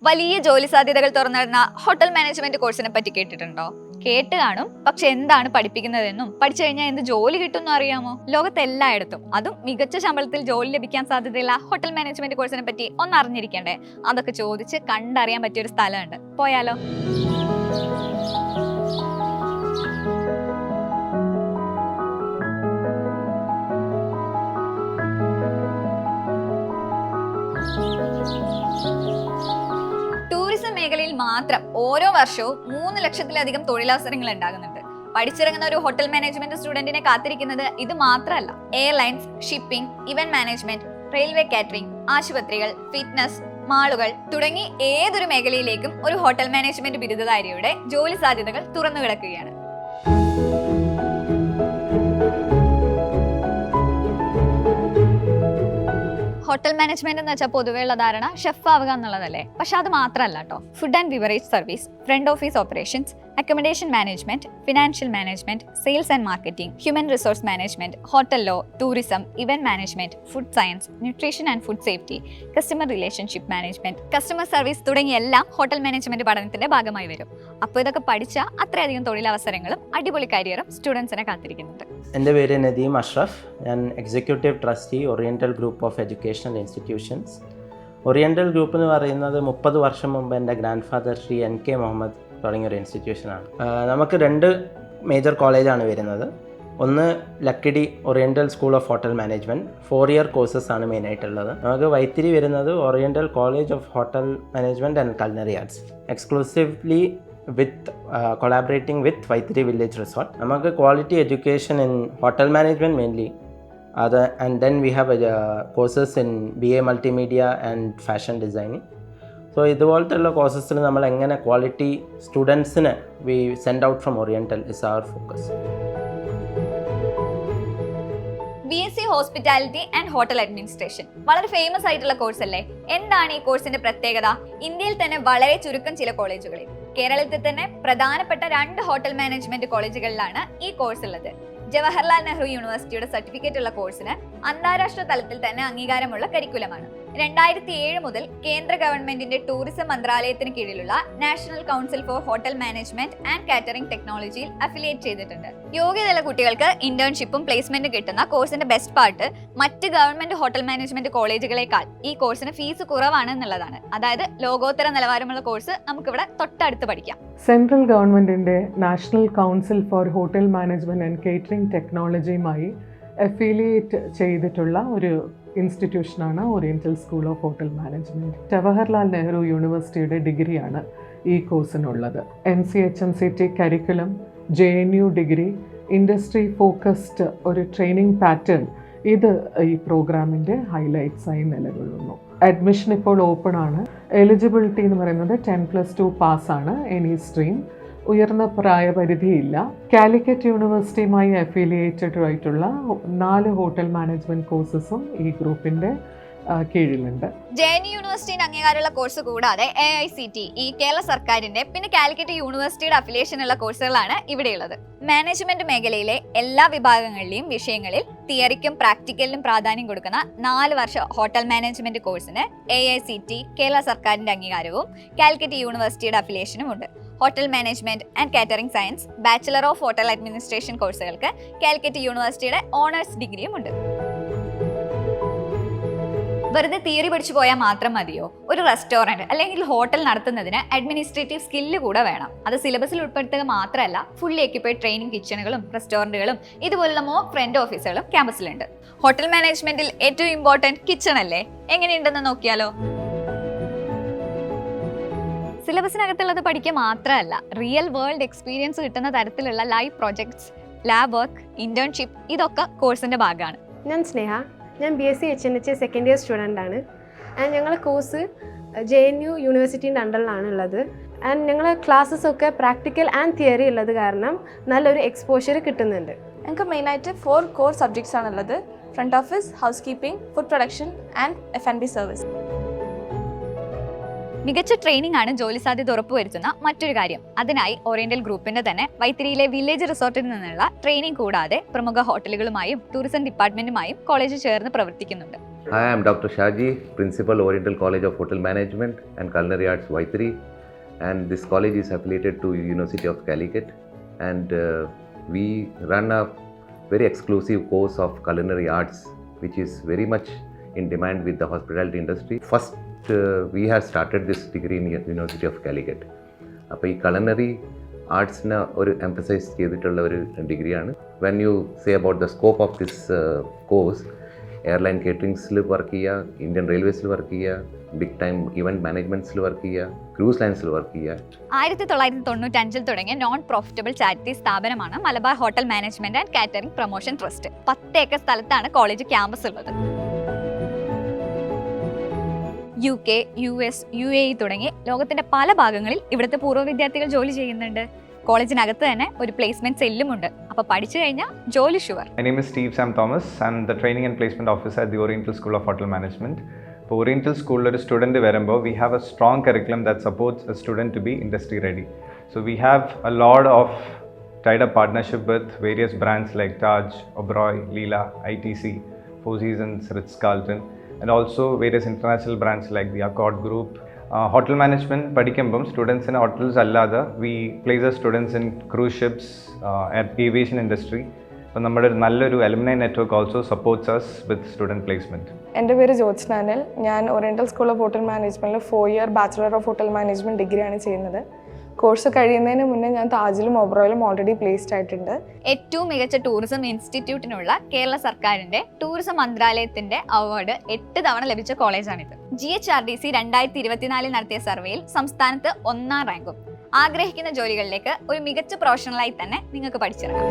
വലിയ ജോലി സാധ്യതകൾ തുറന്നിടുന്ന ഹോട്ടൽ മാനേജ്മെന്റ് കോഴ്സിനെ പറ്റി കേട്ടിട്ടുണ്ടോ? കേട്ട് കാണും, പക്ഷെ എന്താണ് പഠിപ്പിക്കുന്നതെന്നും പഠിച്ചു കഴിഞ്ഞാൽ എന്ത് ജോലി കിട്ടുമെന്നും അറിയാമോ? ലോകത്ത് എല്ലായിടത്തും, അതും മികച്ച ശമ്പളത്തിൽ ജോലി ലഭിക്കാൻ സാധ്യതയുള്ള ഹോട്ടൽ മാനേജ്മെന്റ് കോഴ്സിനെ പറ്റി ഒന്ന് അറിഞ്ഞിരിക്കണ്ടേ? അതൊക്കെ ചോദിച്ച് കണ്ടറിയാൻ പറ്റിയൊരു സ്ഥലമുണ്ട്, പോയാലോ? ടൂറിസം മേഖലയിൽ മാത്രം ഓരോ വർഷവും 3 ലക്ഷത്തിലധികം തൊഴിലവസരങ്ങൾ ഉണ്ടാകുന്നുണ്ട്. പഠിച്ചിറങ്ങുന്ന ഒരു ഹോട്ടൽ മാനേജ്മെന്റ് സ്റ്റുഡന്റിനെ കാത്തിരിക്കുന്നത് ഇത് മാത്രമല്ല. Airlines, shipping, event management, railway catering, ആശുപത്രികൾ, ഫിറ്റ്നസ്, മാളുകൾ തുടങ്ങി ഏതൊരു മേഖലയിലേക്കും ഒരു ഹോട്ടൽ മാനേജ്മെന്റ് ബിരുദധാരിയുടെ ജോലി സാധ്യതകൾ തുറന്നു കിടക്കുകയാണ്. ഹോട്ടൽ മാനേജ്മെന്റ് എന്ന് വെച്ചാൽ പൊതുവെയുള്ള ധാരണ ഷെഫ് ആവുക എന്നുള്ളതല്ലേ? പക്ഷെ അത് മാത്രമല്ല കേട്ടോ. Food and beverage service, front office operations, accommodation management, financial management, sales and marketing, human resource management, hotel law, tourism, event management, food science, nutrition and food safety, customer relationship management, customer service തുടങ്ങിയ എല്ലാം hotel management പഠനത്തിന്റെ ഭാഗമായി വരും. അപ്പോൾ ഇതൊക്കെ പഠിച്ചാൽ അത്രയധികം തൊഴിലവസരങ്ങളും അടിപൊളി കരിയറും സ്റ്റുഡൻസിനെ കാത്തിരിക്കുന്നുണ്ട്. എൻ്റെ പേര് നദീം അഷ്റഫ്. ഞാൻ executive trustee oriental group of educational institutions. Oriental group എന്ന് പറയുന്നത് 30 വർഷം മുമ്പ് എൻ്റെ grand father Shri NK Muhammad തുടങ്ങിയൊരു ഇൻസ്റ്റിറ്റ്യൂഷനാണ്. നമുക്ക് 2 മേജർ കോളേജാണ് വരുന്നത്. ഒന്ന് Lakkidi oriental school of hotel management, 4 year courses ആണ് മെയിനായിട്ടുള്ളത്. നമുക്ക് വൈത്തിരി വരുന്നത് oriental college of hotel management and culinary arts, exclusively with collaborating with Vaithiri Village Resort. നമുക്ക് quality education in hotel management mainly, and then we have courses in BA Multimedia and Fashion Designing. So ഇതുപോലത്തെയുള്ള കോഴ്സസിൽ നമ്മൾ എങ്ങനെ quality സ്റ്റുഡൻസിന് we send out from Oriental is our focus. BSc hospitality and hotel administration വളരെ famous ആയിട്ടുള്ള course അല്ലേ? എന്താണ് ഈ കോഴ്സിന്റെ പ്രത്യേകത? ഇന്ത്യയിൽ തന്നെ വളരെ ചുരുക്കം ചില കോളേജുകളിൽ, കേരളത്തിൽ തന്നെ പ്രധാനപ്പെട്ട 2 ഹോട്ടൽ മാനേജ്മെന്റ് കോളേജുകളിലാണ് ഈ കോഴ്സ് ഉള്ളത്. ജവഹർലാൽ നെഹ്റു യൂണിവേഴ്സിറ്റിയുടെ സർട്ടിഫിക്കറ്റ് ഉള്ള കോഴ്സിന് അന്താരാഷ്ട്ര തലത്തിൽ തന്നെ അംഗീകാരമുള്ള കരിക്കുലമാണ്. 2007 മുതൽ കേന്ദ്ര ഗവൺമെന്റിന്റെ ടൂറിസം മന്ത്രാലയത്തിന് കീഴിലുള്ള national council for hotel management and catering ടെക്നോളജിയിൽ അഫിലിയേറ്റ് ചെയ്തിട്ടുണ്ട്. യോഗ്യതയുള്ള കുട്ടികൾക്ക് ഇന്റേൺഷിപ്പും പ്ലേസ്മെന്റും കിട്ടുന്ന കോഴ്സിന്റെ ബെസ്റ്റ് പാർട്ട് മറ്റ് ഗവൺമെന്റ് ഹോട്ടൽ മാനേജ്മെന്റ് കോളേജുകളെക്കാൾ ഈ കോഴ്സിന് ഫീസ് കുറവാണ് എന്നുള്ളതാണ്. അതായത് ലോകോത്തര നിലവാരമുള്ള കോഴ്സ് നമുക്കിവിടെ തൊട്ടടുത്ത് പഠിക്കാം. സെൻട്രൽ ഗവൺമെന്റിന്റെ national council for hotel management and catering ടെക്നോളജിയുമായി അഫിലിയേറ്റ് ചെയ്തിട്ടുള്ള ഒരു ഇൻസ്റ്റിറ്റ്യൂഷനാണ് oriental school of hotel management. Jawaharlal Nehru യൂണിവേഴ്സിറ്റിയുടെ ഡിഗ്രിയാണ് ഈ കോഴ്സിനുള്ളത്. NCHMCT curriculum, JNU degree, industry focused ഒരു ട്രെയിനിങ് പാറ്റേൺ, ഇത് ഈ പ്രോഗ്രാമിൻ്റെ ഹൈലൈറ്റ്സായി നിലകൊള്ളുന്നു. അഡ്മിഷൻ ഇപ്പോൾ ഓപ്പൺ ആണ്. എലിജിബിലിറ്റി എന്ന് പറയുന്നത് 10+2 പാസ്സാണ് എനി സ്ട്രീം. ഉയർന്ന പ്രായപരിധിയില്ല. കാലിക്കറ്റ് യൂണിവേഴ്സിറ്റിയുമായി അഫിലിയേറ്റഡ് ആയിട്ടുള്ള 4 ഹോട്ടൽ മാനേജ്മെന്റ് കോഴ്സസും ഈ ഗ്രൂപ്പിന്റെ കീഴിലുണ്ട്. JNU യൂണിവേഴ്സിറ്റിയുടെ അംഗീകാരമുള്ള കോഴ്സ് കൂടാതെ AICTE കേരള സർക്കാരിന്റെ പിന്നെ കാലിക്കറ്റ് യൂണിവേഴ്സിറ്റിയുടെ അഫിലിയേഷൻ ഉള്ള കോഴ്സുകളാണ് ഇവിടെയുള്ളത്. മാനേജ്മെന്റ് മേഖലയിലെ എല്ലാ വിഭാഗങ്ങളിലെയും വിഷയങ്ങളിൽ തിയറിക്കും പ്രാക്ടിക്കലിനും പ്രാധാന്യം കൊടുക്കുന്ന 4 വർഷ ഹോട്ടൽ മാനേജ്മെന്റ് കോഴ്സിന് AICTE കേരള സർക്കാരിന്റെ അംഗീകാരവും കാലിക്കറ്റ് യൂണിവേഴ്സിറ്റിയുടെ അഫിലിയേഷനും ഉണ്ട്. Hotel management and catering science, bachelor of hotel administration കോഴ്സുകൾക്ക് കാലിക്കറ്റ് യൂണിവേഴ്സിറ്റിയുടെ ഓണേഴ്സ് ഡിഗ്രിയും ഉണ്ട്. വെറുതെ തിയറി പഠിച്ചു പോയാൽ മാത്രം മതിയോ? ഒരു റെസ്റ്റോറൻറ്റ് അല്ലെങ്കിൽ ഹോട്ടൽ നടത്തുന്നതിന് അഡ്മിനിസ്ട്രേറ്റീവ് സ്കില്ല് കൂടെ വേണം. അത് സിലബസിൽ ഉൾപ്പെടുത്തുക മാത്രമല്ല, ഫുള്ളി എക്യുപ്പൈഡ് ട്രെയിനിങ് കിച്ചണുകളും റെസ്റ്റോറൻറ്റുകളും ഇതുപോലുള്ള മോക്ക് ഫ്രണ്ട് ഓഫീസുകളും ക്യാമ്പസിലുണ്ട്. ഹോട്ടൽ മാനേജ്മെന്റിൽ ഏറ്റവും ഇമ്പോർട്ടൻറ്റ് കിച്ചൺ അല്ലേ? എങ്ങനെയുണ്ടെന്ന് നോക്കിയാലോ? സിലബസിനകത്തുള്ളത് പഠിക്കുക മാത്രമല്ല, റിയൽ വേൾഡ് എക്സ്പീരിയൻസ് കിട്ടുന്ന തരത്തിലുള്ള live projects, lab work, internship ഇതൊക്കെ കോഴ്സിന്റെ ഭാഗമാണ്. ഞാൻ സ്നേഹ. ഞാൻ BSc HNHA second year student ആണ്. ആൻഡ് ഞങ്ങളുടെ കോഴ്സ് JNU യൂണിവേഴ്സിറ്റീൻ്റെ അണ്ടറിലാണ് ഉള്ളത്. ആൻഡ് ഞങ്ങളുടെ ക്ലാസ്സസൊക്കെ പ്രാക്ടിക്കൽ ആൻഡ് തിയറി ഉള്ളത് കാരണം നല്ലൊരു എക്സ്പോഷർ കിട്ടുന്നുണ്ട്. ഞങ്ങൾക്ക് മെയിനായിട്ട് 4 കോർ സബ്ജക്ട്സ് ആണുള്ളത്: front office, housekeeping, food production and F&B service. മികച്ച ട്രെയിനിങ് ആണ് ജോലി സാധ്യത ഉറപ്പുവരുത്തുന്ന മറ്റൊരു കാര്യം. അതിനായി ഓറിയന്റൽ ഗ്രൂപ്പിന്റെ തന്നെ വൈത്തിരിയിലെ വില്ലേജ് റിസോർട്ടിൽ നിന്നുള്ള ട്രെയിനിങ് കൂടാതെ പ്രമുഖ ഹോട്ടലുകളുമായും ടൂറിസം ഡിപ്പാർട്ട്മെന്റുമായും കോളേജ് ചേർന്ന് പ്രവർത്തിക്കുന്നുണ്ട്. Hi, I am Dr. Shaji, Principal, Oriental College of Hotel Management and Culinary Arts, Y3. And this college is affiliated to University of Calicut. And we run a very exclusive course of culinary arts, which is very much in demand with the hospitality industry. First, we have started this degree in University of Calicut. അപ്പോൾ ഈ culinary ആർട്സിനെ ഒരു emphasise ചെയ്തിട്ടുള്ള ഒരു ഡിഗ്രിയാണ്. When you say about the scope of this course, airline കേറ്ററിംഗ്സിൽ work ചെയ്യുക, Indian റെയിൽവേസിൽ work ചെയ്യുക, ബിഗ് ടൈം ഇവൻറ്റ് മാനേജ്മെൻറ്റ്സിൽ വർക്ക് ചെയ്യുക, ക്രൂസ് ലൈൻസിൽ വർക്ക് ചെയ്യുക. 1995 തുടങ്ങിയ നോൺ പ്രോഫിറ്റബിൾ ചാരിറ്റി സ്ഥാപനമാണ് Malabar hotel management and catering promotion trust. 10 acre സ്ഥലത്താണ് കോളേജ് ക്യാമ്പസ് ഉള്ളത്. UK, US, UAE തുടങ്ങി ലോകത്തിന്റെ പല ഭാഗങ്ങളിൽ ഇവിടുത്തെ പൂർവ്വ വിദ്യാർത്ഥികൾ ജോലി ചെയ്യുന്നുണ്ട്. കോളേജിനകത്ത് തന്നെ ഒരു പ്ലേസ്മെന്റ് സെല്ലുമുണ്ട്. അപ്പോൾ പഠിച്ചു കഴിഞ്ഞാൽ ജോലി sure. My name is Steve Sam Thomas. I'm the Training and Placement Officer at the Oriental School of Hotel Management. For Oriental School, ഒരു സ്റ്റുഡൻറ്റ് വരുമ്പോൾ we have a strong curriculum that supports a student to be industry ready. So we have a lot of tied up partnership with various brands like Taj, Oberoi, Leela, ITC, Four Seasons, Ritz-Carlton, and also various international brands like the Accord Group. Hotel management പഠിക്കുമ്പം സ്റ്റുഡൻസിന് hotels അല്ലാതെ we place our students in cruise ships, at aviation industry. അപ്പോൾ നമ്മുടെ നല്ലൊരു alumni network also supports us with student placement. എൻ്റെ പേര് ജ്യോത്സ്ന അനിൽ. ഞാൻ oriental school of hotel മാനേജ്മെൻറ്റിൽ 4 year bachelor of hotel management ഡിഗ്രിയാണ് ചെയ്യുന്നത്. കോഴ്സ് കഴിയുന്നതിന് മുന്നേ ഞാൻ താജിലും ഒബ്രോയിലും ഓൾറെഡി പ്ലേസ്ഡ് ആയിട്ടുണ്ട്. ഏറ്റവും മികച്ച ടൂറിസം ഇൻസ്റ്റിറ്റ്യൂട്ടിനുള്ള കേരള സർക്കാരിന്റെ ടൂറിസം മന്ത്രാലയത്തിന്റെ അവാർഡ് 8 തവണ ലഭിച്ച കോളേജാണിത്. GHRDC 2024 നടത്തിയ സർവേയിൽ സംസ്ഥാനത്ത് 1ാം റാങ്കും. ആഗ്രഹിക്കുന്ന ജോലികളിലേക്ക് ഒരു മികച്ച പ്രൊഫഷണലായി തന്നെ നിങ്ങൾക്ക് പഠിച്ചിറങ്ങാം.